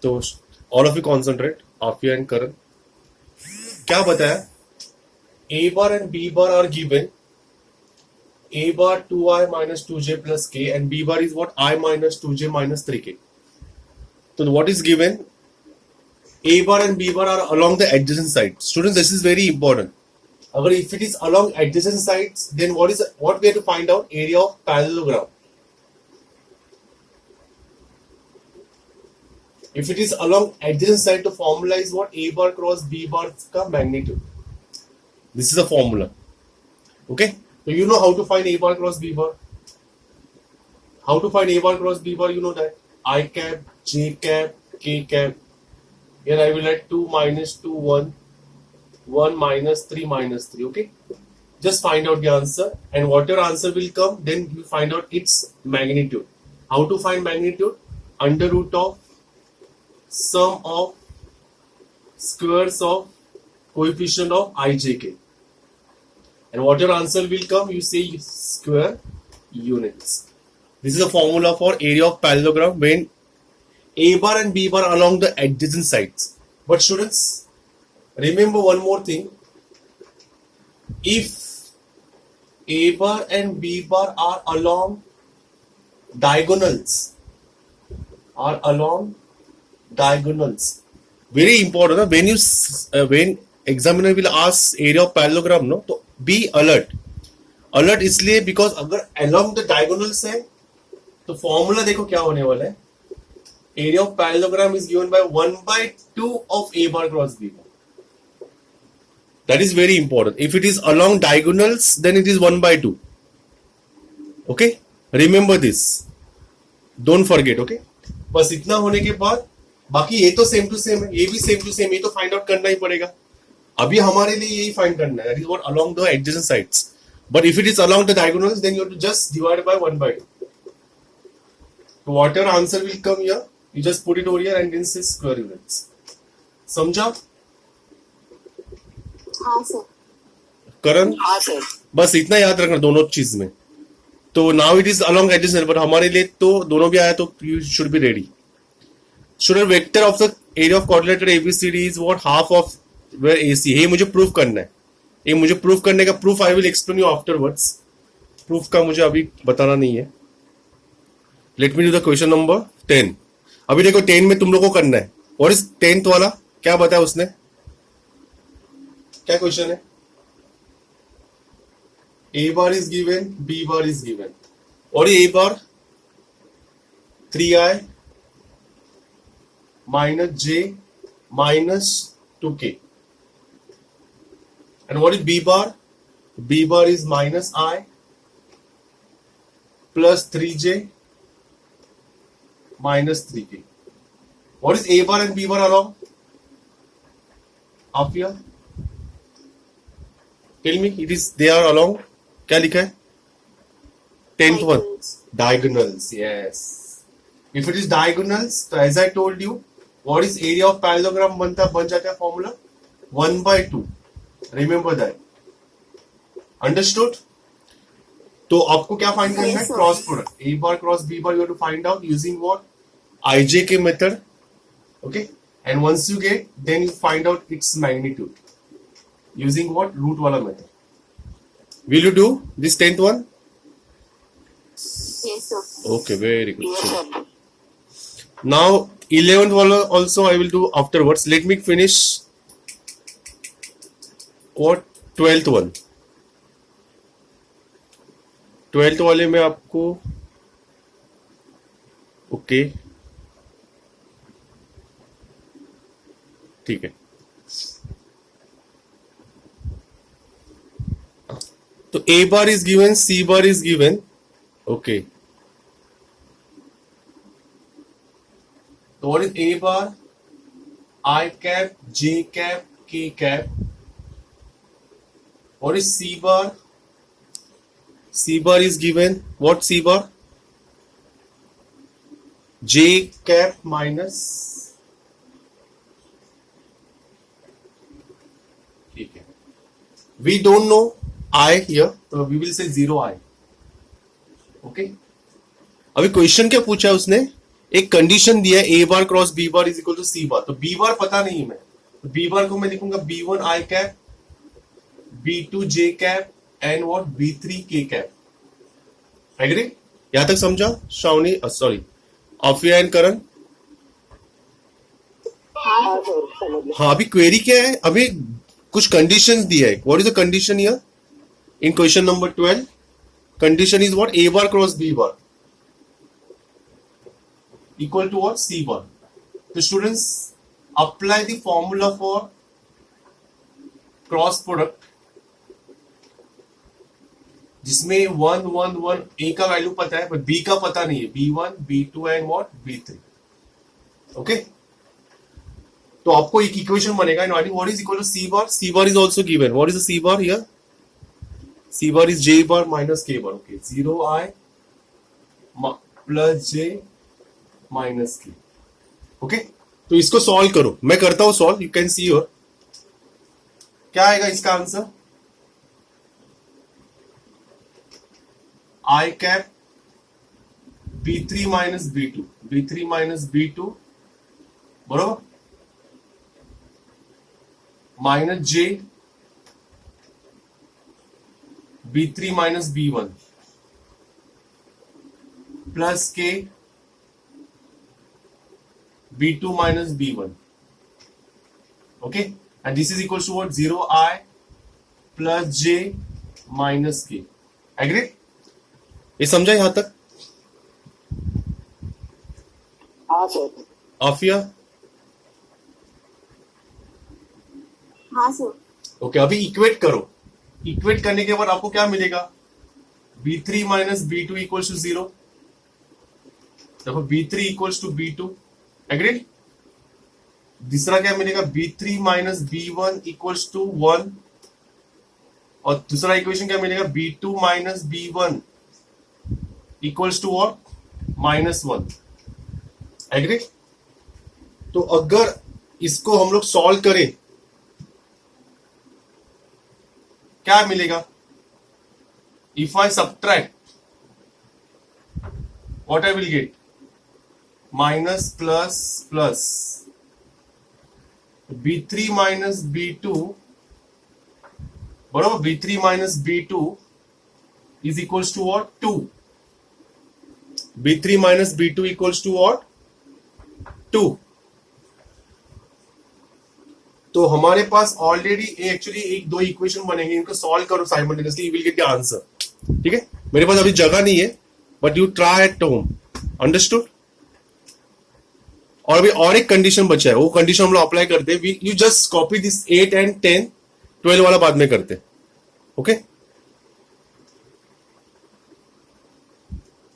तो all of you concentrate, Afiya and Karan. क्या बताया? A bar and B bar are given a bar 2i minus 2j plus k and b bar is what? I minus 2j minus 3k. So what is given? A bar and b bar are along the adjacent sides. Students, this is very important. Agar if it is along adjacent sides, then what we have to find out? Area of parallelogram. If it is along adjacent side, the formula is what? A bar cross b bar ka magnitude. This is a formula. Okay. So you know how to find A bar cross B bar. How to find A bar cross B bar? You know that I cap, J cap, K cap. Here I will write 2 minus 2, 1, 1 minus 3 minus 3. Okay. Just find out the answer, and whatever answer will come, then you find out its magnitude. How to find magnitude? Under root of sum of squares of coefficient of I, J, K. And whatever answer will come, you say square units. This is a formula for area of parallelogram when A bar and B bar are along the adjacent sides. But students, remember one more thing. If A bar and B bar are along diagonals, very important. When examiner will ask area of parallelogram, no, तो be alert इसलिए because अगर along the diagonals है तो formula देखो क्या होने वाला है. Area of parallelogram is given by 1/2 of A bar cross B bar. That is very important. If it is along diagonals, then it is 1/2. Okay, remember this, don't forget. Okay, बस इतना होने के बाद बाकी ये तो सेम टू सेम है, ये भी सेम टू सेम, ये तो फाइंड आउट करना ही पड़ेगा. अभी हमारे लिए यही फाइंड करना है, that is what along the adjacent sides. But if it is along the diagonals, then you have to just divide by 1/2. So whatever answer will come here, you just put it over here and then say square units. समझा? हाँ sir. करण? हाँ sir. बस इतना याद रखना दोनों चीज में. तो now it is along adjacent, but हमारे लिए तो दोनों भी आया, तो you should be ready. Student, vector of the area of quadrilateral ABCD is what? Half of where AC. ये मुझे प्रूफ करना है. ये मुझे प्रूफ करने का proof I will explain you afterwards. Proof का मुझे अभी बताना नहीं है. Let me do the question number 10. अभी देखो 10 में तुम लोग को करना है. और इस 10th वाला क्या बताया उसने? क्या क्वेश्चन है? A bar is given, B bar is given. और ये A bar 3i minus j minus 2k. And what is B bar? B bar is minus I plus 3j minus 3k. What is A bar and B bar along? Afia, tell me. It is they are along. क्या लिखा है? 10th one. Diagonals. Yes. If it is diagonals, so as I told you, what is area of parallelogram बन जाता है formula 1/2. Remember that. Understood? तो आपको क्या find करना है? Cross product. A bar cross B bar you have to find out using what? IJK method. Okay, and once you get, then you find out its magnitude using what? Root wala method. Will you do this 10th one? Yes sir. Okay, very good. Yes sir. Now 11th one also I will do afterwards. Let me finish what 12th one. 12th वाले में आपको okay ठीक है. तो A bar is given, C bar is given. Okay. So what is A bar? I cap, J cap, K cap. What is C bar? C bar is given. What C bar? J cap minus. ठीक है. We don't know I here, so we will say 0I. Okay. अभी question क्या पूछा उसने? एक condition दिया है A bar cross B bar is equal to C bar, तो बी बार पता नहीं है मैं, तो बी बार को मैं लिखूंगा B1 I cap, B2 J cap and what B3 K cap. Agree? यहां तक समझा श्रावणी? Sorry, Afiya and Karan. हाँ सर समझ गया। हाँ, अभी क्वेरी क्या है, अभी कुछ कंडीशंस दिया है। What is the condition here in question number 12? Condition is what? A bar cross B bar equal to what? C bar. So students, apply the formula for cross product जिसमें 1 1 1 A का value पता है पर B का पता नहीं है, B1 B2 and what B3। Okay, तो आपको एक इक्वेशन बनेगा in what is equal to C bar। C bar is also given. What is the C bar here? C bar is J bar minus K bar. Okay, 0I plus J minus की। Okay, तो इसको solve करो, मैं करता हूं solve, you can see your. क्या आएगा इसका answer? I cap B3 minus B2, B3 minus B2 बरोबर, minus J B3 minus B1 plus K B2 minus B1. Okay, and this is equals to what? 0I plus J minus K. Agree? ये समझा यहां तक? हाँ sir. Aafia? हाँ sir. Okay, अभी equate करो। Equate करने के बाद आपको क्या मिलेगा? B3 minus B2 equals to 0. देखो B3 equals to B2. Agreed? दूसरा क्या मिलेगा? B3 minus B1 equals to 1, और दूसरा इक्वेशन क्या मिलेगा? B2 minus B1 equals to what? -1। Agreed? तो अगर इसको हम लोग सॉल्व करें क्या मिलेगा? If I subtract what I will get? Minus plus plus B3 minus B2 बराबर B3 minus B2 is equals to what? 2। B3 minus B2 equals to what? 2। तो हमारे पास ऑलरेडी एक्चुअली एक दो इक्वेशन बनेंगे, इनको सॉल्व करो simultaneously, you will get the answer. ठीक है, मेरे पास अभी जगह नहीं है, but you try at home. Understood? और अभी और एक कंडीशन बचा है, वो कंडीशन हम लोग अप्लाई करते हैं। You just copy this 8 and 10, 12 वाला बाद में करते हैं। ओके।